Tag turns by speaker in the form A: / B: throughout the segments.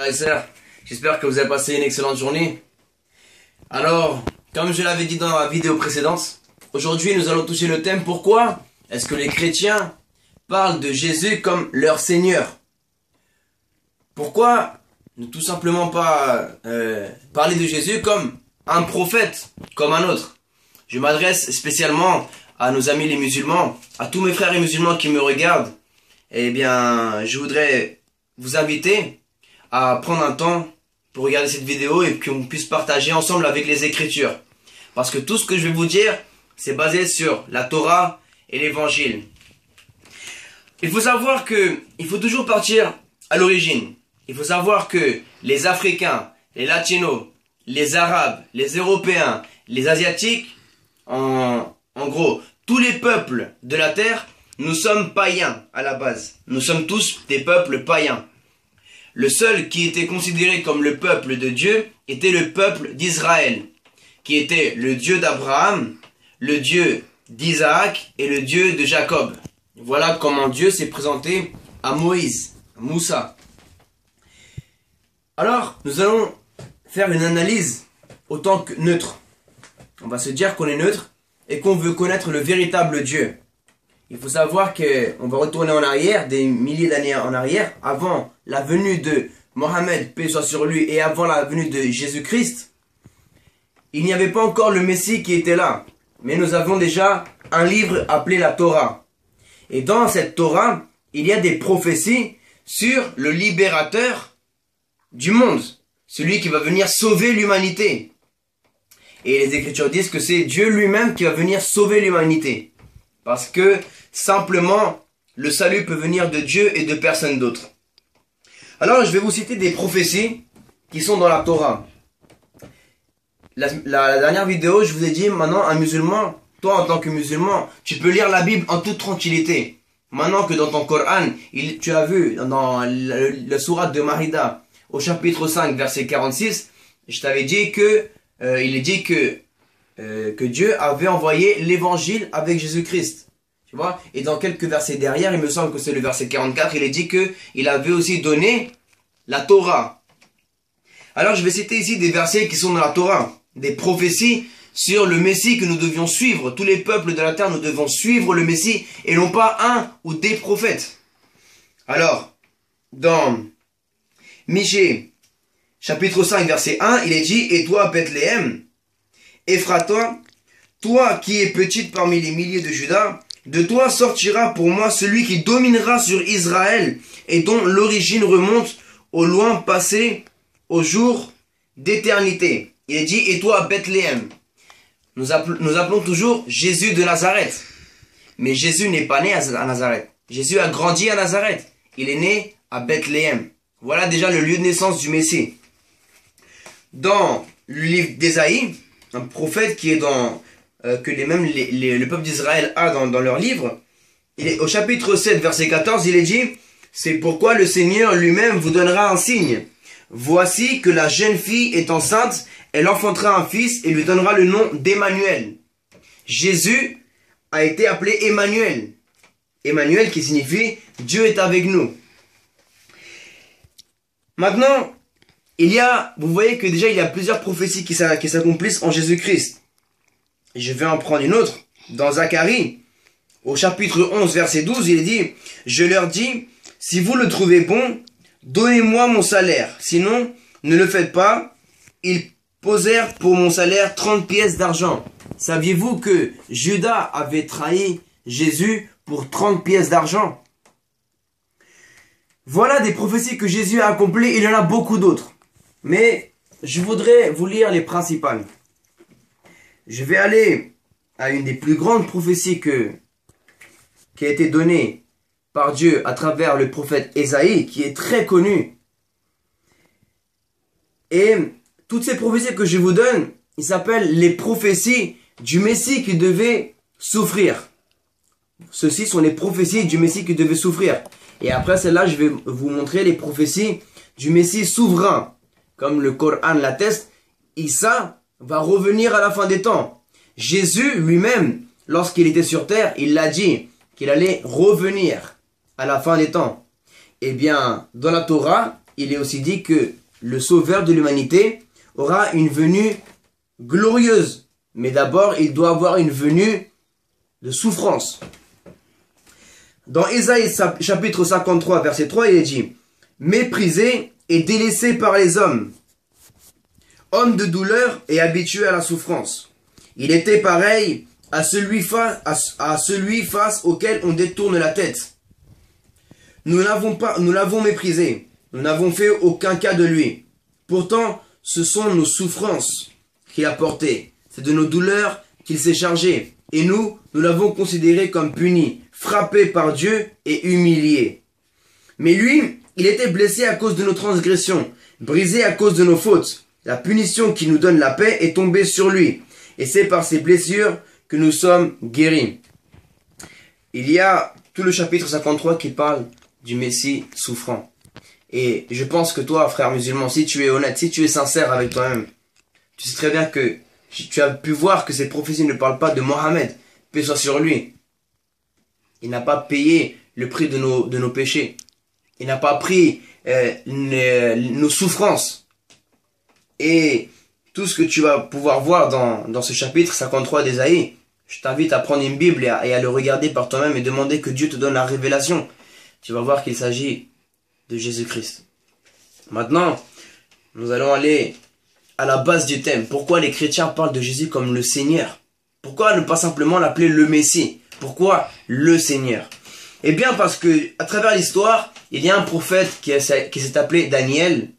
A: Frères et sœurs, j'espère que vous avez passé une excellente journée. Alors, comme je l'avais dit dans la vidéo précédente, aujourd'hui nous allons toucher le thème pourquoi est-ce que les chrétiens parlent de Jésus comme leur Seigneur? Pourquoi ne tout simplement pas parler de Jésus comme un prophète, comme un autre? Je m'adresse spécialement à nos amis les musulmans, à tous mes frères et musulmans qui me regardent. Eh bien, je voudrais vous inviter à prendre un temps pour regarder cette vidéo et qu'on puisse partager ensemble avec les Écritures. Parce que tout ce que je vais vous dire, c'est basé sur la Torah et l'Évangile. Il faut savoir que il faut toujours partir à l'origine. Il faut savoir que les Africains, les Latinos, les Arabes, les Européens, les Asiatiques, en gros, tous les peuples de la terre, nous sommes païens à la base. Nous sommes tous des peuples païens. Le seul qui était considéré comme le peuple de Dieu était le peuple d'Israël, qui était le Dieu d'Abraham, le Dieu d'Isaac et le Dieu de Jacob. Voilà comment Dieu s'est présenté à Moïse, à Moussa. Alors, nous allons faire une analyse autant que neutre. On va se dire qu'on est neutre et qu'on veut connaître le véritable Dieu. Il faut savoir qu'on va retourner en arrière, des milliers d'années en arrière, avant la venue de Mohammed, paix soit sur lui, et avant la venue de Jésus-Christ. Il n'y avait pas encore le Messie qui était là. Mais nous avons déjà un livre appelé la Torah. Et dans cette Torah, il y a des prophéties sur le libérateur du monde. Celui qui va venir sauver l'humanité. Et les Écritures disent que c'est Dieu lui-même qui va venir sauver l'humanité. Parce que, simplement, le salut peut venir de Dieu et de personne d'autre. Alors, je vais vous citer des prophéties qui sont dans la Torah. La dernière vidéo, je vous ai dit, maintenant, un musulman, toi en tant que musulman, tu peux lire la Bible en toute tranquillité. Maintenant que dans ton Coran, tu as vu, dans le sourate de Maïda, au chapitre 5, verset 46, je t'avais dit que, il est dit que Dieu avait envoyé l'évangile avec Jésus-Christ. Tu vois? Et dans quelques versets derrière, il me semble que c'est le verset 44, il est dit que il avait aussi donné la Torah. Alors je vais citer ici des versets qui sont dans la Torah, des prophéties sur le Messie que nous devions suivre. Tous les peuples de la terre, nous devons suivre le Messie et non pas un ou des prophètes. Alors, dans Michée, chapitre 5, verset 1, il est dit, « Et toi, Bethléem, Ephrata, toi qui es petite parmi les milliers de Juda, de toi sortira pour moi celui qui dominera sur Israël et dont l'origine remonte au loin passé, au jour d'éternité. » Il est dit, « Et toi, Bethléem. » Nous appelons toujours Jésus de Nazareth. Mais Jésus n'est pas né à Nazareth. Jésus a grandi à Nazareth. Il est né à Bethléem. Voilà déjà le lieu de naissance du Messie. Dans le livre d'Ésaïe, un prophète qui est que le peuple d'Israël a dans leur livre, il est, au chapitre 7, verset 14, il est dit, « C'est pourquoi le Seigneur lui-même vous donnera un signe. Voici que la jeune fille est enceinte, elle enfantera un fils et lui donnera le nom d'Emmanuel. » Jésus a été appelé Emmanuel. Emmanuel qui signifie « Dieu est avec nous ». Maintenant, vous voyez que déjà il y a plusieurs prophéties qui s'accomplissent en Jésus-Christ. Je vais en prendre une autre. Dans Zacharie, au chapitre 11, verset 12, il est dit, « Je leur dis, si vous le trouvez bon, donnez-moi mon salaire. Sinon, ne le faites pas. » Ils posèrent pour mon salaire 30 pièces d'argent. Saviez-vous que Judas avait trahi Jésus pour 30 pièces d'argent? Voilà des prophéties que Jésus a accomplies. Il y en a beaucoup d'autres. Mais je voudrais vous lire les principales. Je vais aller à une des plus grandes prophéties qui a été donnée par Dieu à travers le prophète Ésaïe, qui est très connu. Et toutes ces prophéties que je vous donne, ils s'appellent les prophéties du Messie qui devait souffrir. Ceci sont les prophéties du Messie qui devait souffrir. Et après celle-là, je vais vous montrer les prophéties du Messie souverain. Comme le Coran l'atteste, Isa va revenir à la fin des temps. Jésus lui-même, lorsqu'il était sur terre, il l'a dit qu'il allait revenir à la fin des temps. Eh bien, dans la Torah, il est aussi dit que le sauveur de l'humanité aura une venue glorieuse. Mais d'abord, il doit avoir une venue de souffrance. Dans Ésaïe chapitre 53, verset 3, il est dit « Méprisé et délaissé par les hommes, homme de douleur et habitué à la souffrance. Il était pareil à celui face auquel on détourne la tête. Nous l'avons méprisé, nous n'avons fait aucun cas de lui. Pourtant, ce sont nos souffrances qu'il a portées, c'est de nos douleurs qu'il s'est chargé. Et nous l'avons considéré comme puni, frappé par Dieu et humilié. Mais lui, il était blessé à cause de nos transgressions, brisé à cause de nos fautes. La punition qui nous donne la paix est tombée sur lui. Et c'est par ses blessures que nous sommes guéris. » Il y a tout le chapitre 53 qui parle du Messie souffrant. Et je pense que toi, frère musulman, si tu es honnête, si tu es sincère avec toi-même, tu sais très bien que tu as pu voir que ces prophéties ne parlent pas de Mohammed, paix soit sur lui. Il n'a pas payé le prix de nos péchés. Il n'a pas pris nos souffrances. Et tout ce que tu vas pouvoir voir dans ce chapitre 53 d'Ésaïe, je t'invite à prendre une Bible et à le regarder par toi-même et demander que Dieu te donne la révélation. Tu vas voir qu'il s'agit de Jésus-Christ. Maintenant, nous allons aller à la base du thème. Pourquoi les chrétiens parlent de Jésus comme le Seigneur? Pourquoi ne pas simplement l'appeler le Messie? Pourquoi le Seigneur? Eh bien parce que à travers l'histoire, il y a un prophète qui s'est appelé Daniel.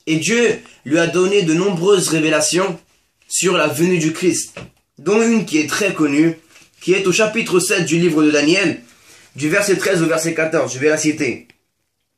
A: Et Dieu lui a donné de nombreuses révélations sur la venue du Christ, dont une qui est très connue, qui est au chapitre 7 du livre de Daniel, du verset 13 au verset 14. Je vais la citer.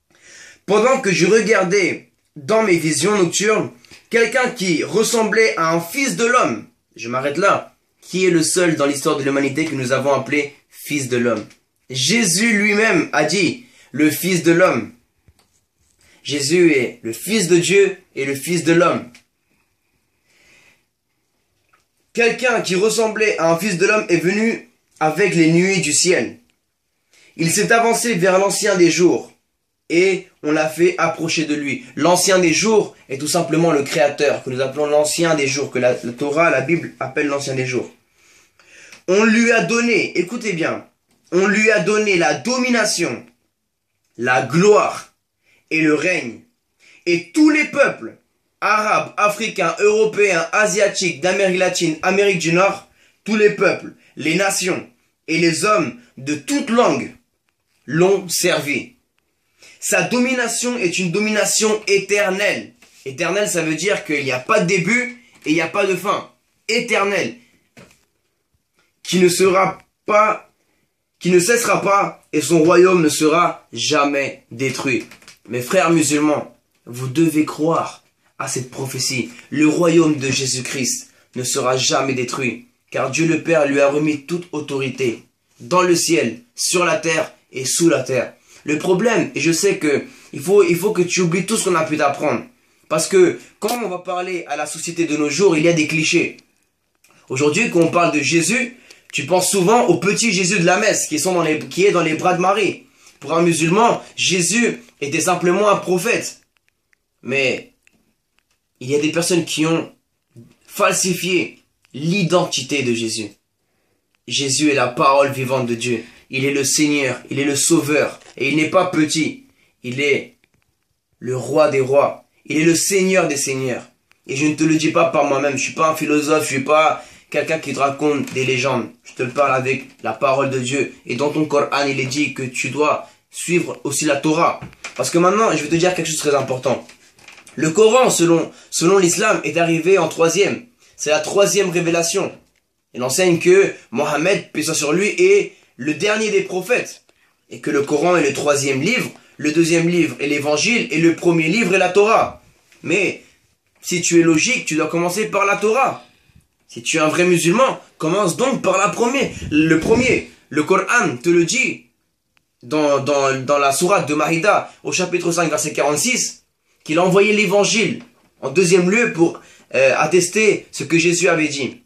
A: « Pendant que je regardais dans mes visions nocturnes, quelqu'un qui ressemblait à un fils de l'homme, je m'arrête là, qui est le seul dans l'histoire de l'humanité que nous avons appelé fils de l'homme. Jésus lui-même a dit, le fils de l'homme. Jésus est le fils de Dieu et le fils de l'homme. Quelqu'un qui ressemblait à un fils de l'homme est venu avec les nuées du ciel. Il s'est avancé vers l'ancien des jours et on l'a fait approcher de lui. L'ancien des jours est tout simplement le créateur que nous appelons l'ancien des jours, que la Torah, la Bible appelle l'ancien des jours. On lui a donné, écoutez bien, on lui a donné la domination, la gloire et le règne. Et tous les peuples, arabes, africains, européens, asiatiques, d'Amérique latine, Amérique du Nord, tous les peuples, les nations et les hommes de toute langue l'ont servi. Sa domination est une domination éternelle. Éternelle, ça veut dire qu'il n'y a pas de début et il n'y a pas de fin. Éternelle. Qui ne sera pas, qui ne cessera pas et son royaume ne sera jamais détruit. Mes frères musulmans, vous devez croire à cette prophétie. Le royaume de Jésus-Christ ne sera jamais détruit, car Dieu le Père lui a remis toute autorité dans le ciel, sur la terre et sous la terre. Le problème, et je sais que il faut que tu oublies tout ce qu'on a pu t'apprendre, parce que quand on va parler à la société de nos jours, il y a des clichés. Aujourd'hui, quand on parle de Jésus, tu penses souvent au petit Jésus de la messe qui est dans les bras de Marie. Pour un musulman, Jésus était simplement un prophète. Mais il y a des personnes qui ont falsifié l'identité de Jésus. Jésus est la parole vivante de Dieu. Il est le Seigneur, il est le Sauveur. Et il n'est pas petit. Il est le roi des rois. Il est le Seigneur des seigneurs. Et je ne te le dis pas par moi-même. Je ne suis pas un philosophe, je ne suis pas quelqu'un qui te raconte des légendes. Je te le parle avec la parole de Dieu. Et dans ton Coran, il est dit que tu dois suivre aussi la Torah. Parce que maintenant, je vais te dire quelque chose de très important. Le Coran, selon l'islam, est arrivé en 3e. C'est la 3e révélation. Il enseigne que Mohammed, paix soit sur lui, est le dernier des prophètes. Et que le Coran est le 3e livre, le 2e livre est l'évangile, et le 1er livre est la Torah. Mais, si tu es logique, tu dois commencer par la Torah. Si tu es un vrai musulman, commence donc par le premier. Le Coran te le dit dans la sourate de Maïda, au chapitre 5, verset 46, qu'il a envoyé l'évangile en 2e lieu pour attester ce que Jésus avait dit.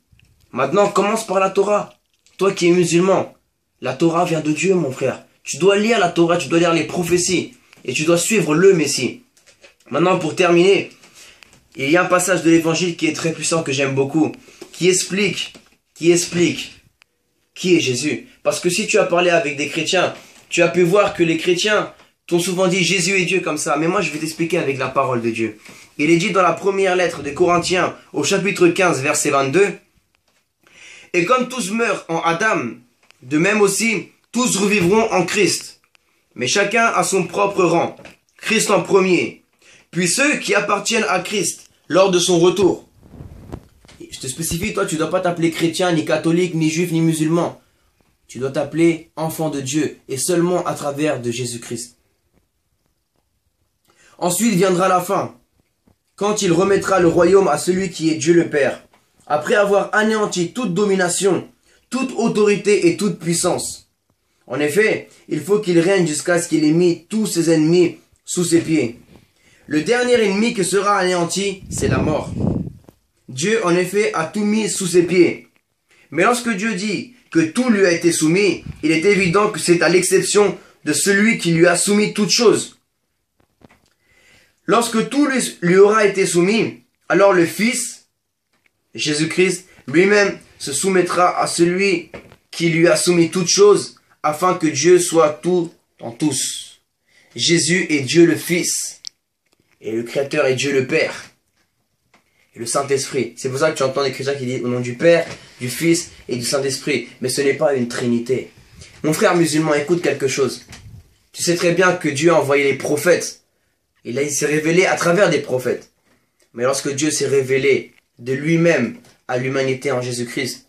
A: Maintenant, commence par la Torah. Toi qui es musulman, la Torah vient de Dieu, mon frère. Tu dois lire la Torah, tu dois lire les prophéties. Et tu dois suivre le Messie. Maintenant, pour terminer, il y a un passage de l'évangile qui est très puissant, que j'aime beaucoup, qui explique qui est Jésus. Parce que si tu as parlé avec des chrétiens, tu as pu voir que les chrétiens t'ont souvent dit Jésus est Dieu comme ça. Mais moi, je vais t'expliquer avec la parole de Dieu. Il est dit dans la première lettre des Corinthiens, au chapitre 15, verset 22, « Et comme tous meurent en Adam, de même aussi, tous revivront en Christ. Mais chacun a son propre rang. Christ en premier. Puis ceux qui appartiennent à Christ lors de son retour. » Je te spécifie, toi, tu ne dois pas t'appeler chrétien, ni catholique, ni juif, ni musulman. Tu dois t'appeler enfant de Dieu, et seulement à travers de Jésus-Christ. Ensuite viendra la fin, quand il remettra le royaume à celui qui est Dieu le Père, après avoir anéanti toute domination, toute autorité et toute puissance. En effet, il faut qu'il règne jusqu'à ce qu'il ait mis tous ses ennemis sous ses pieds. Le dernier ennemi qui sera anéanti, c'est la mort. Dieu, en effet, a tout mis sous ses pieds. Mais lorsque Dieu dit que tout lui a été soumis, il est évident que c'est à l'exception de celui qui lui a soumis toutes choses. Lorsque tout lui aura été soumis, alors le Fils, Jésus-Christ, lui-même se soumettra à celui qui lui a soumis toutes choses, afin que Dieu soit tout en tous. Jésus est Dieu le Fils, et le Créateur est Dieu le Père, et le Saint-Esprit. C'est pour ça que tu entends des chrétiens qui disent au nom du Père, du Fils et du Saint-Esprit. Mais ce n'est pas une trinité. Mon frère musulman, écoute quelque chose. Tu sais très bien que Dieu a envoyé les prophètes. Et là, il s'est révélé à travers des prophètes. Mais lorsque Dieu s'est révélé de lui-même à l'humanité en Jésus-Christ,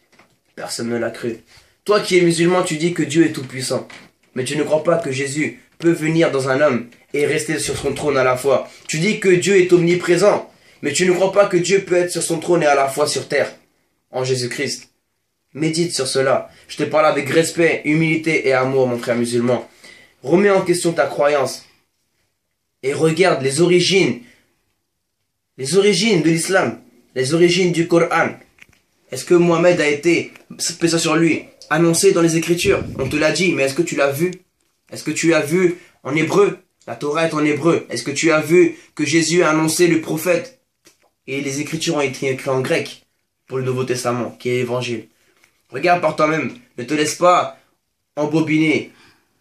A: personne ne l'a cru. Toi qui es musulman, tu dis que Dieu est tout-puissant. Mais tu ne crois pas que Jésus peut venir dans un homme et rester sur son trône à la fois. Tu dis que Dieu est omniprésent. Mais tu ne crois pas que Dieu peut être sur son trône et à la fois sur terre, en Jésus-Christ. Médite sur cela. Je te parle avec respect, humilité et amour, mon frère musulman. Remets en question ta croyance. Et regarde les origines de l'islam, les origines du Coran. Est-ce que Mohammed a été, paix soit sur lui, annoncé dans les Écritures? On te l'a dit, mais est-ce que tu l'as vu? Est-ce que tu as vu en hébreu? La Torah est en hébreu. Est-ce que tu as vu que Jésus a annoncé le prophète? Et les Écritures ont été écrites en grec pour le Nouveau Testament, qui est l'Évangile. Regarde par toi-même. Ne te laisse pas embobiner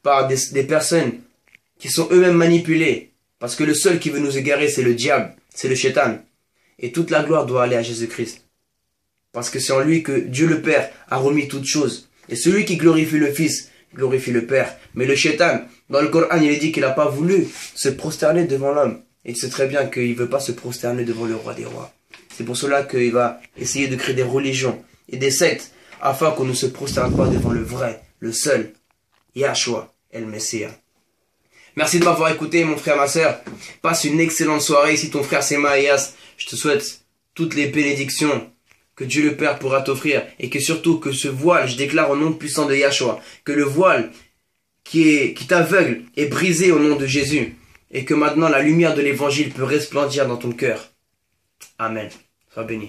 A: par des personnes qui sont eux-mêmes manipulées. Parce que le seul qui veut nous égarer, c'est le diable, c'est le shaitan. Et toute la gloire doit aller à Jésus-Christ. Parce que c'est en lui que Dieu le Père a remis toutes choses. Et celui qui glorifie le Fils, glorifie le Père. Mais le shaitan, dans le Coran, il est dit qu'il n'a pas voulu se prosterner devant l'homme. Et il sait très bien qu'il ne veut pas se prosterner devant le roi des rois. C'est pour cela qu'il va essayer de créer des religions et des sectes afin qu'on ne se prosterne pas devant le vrai, le seul, Yahshua, El Messia. Merci de m'avoir écouté, mon frère, ma sœur. Passe une excellente soirée. Si ton frère c'est Maïas, je te souhaite toutes les bénédictions que Dieu le Père pourra t'offrir. Et que surtout que ce voile, je déclare au nom puissant de Yahshua, que le voile qui t'aveugle est brisé au nom de Jésus. Et que maintenant la lumière de l'évangile peut resplendir dans ton cœur. Amen. Sois béni.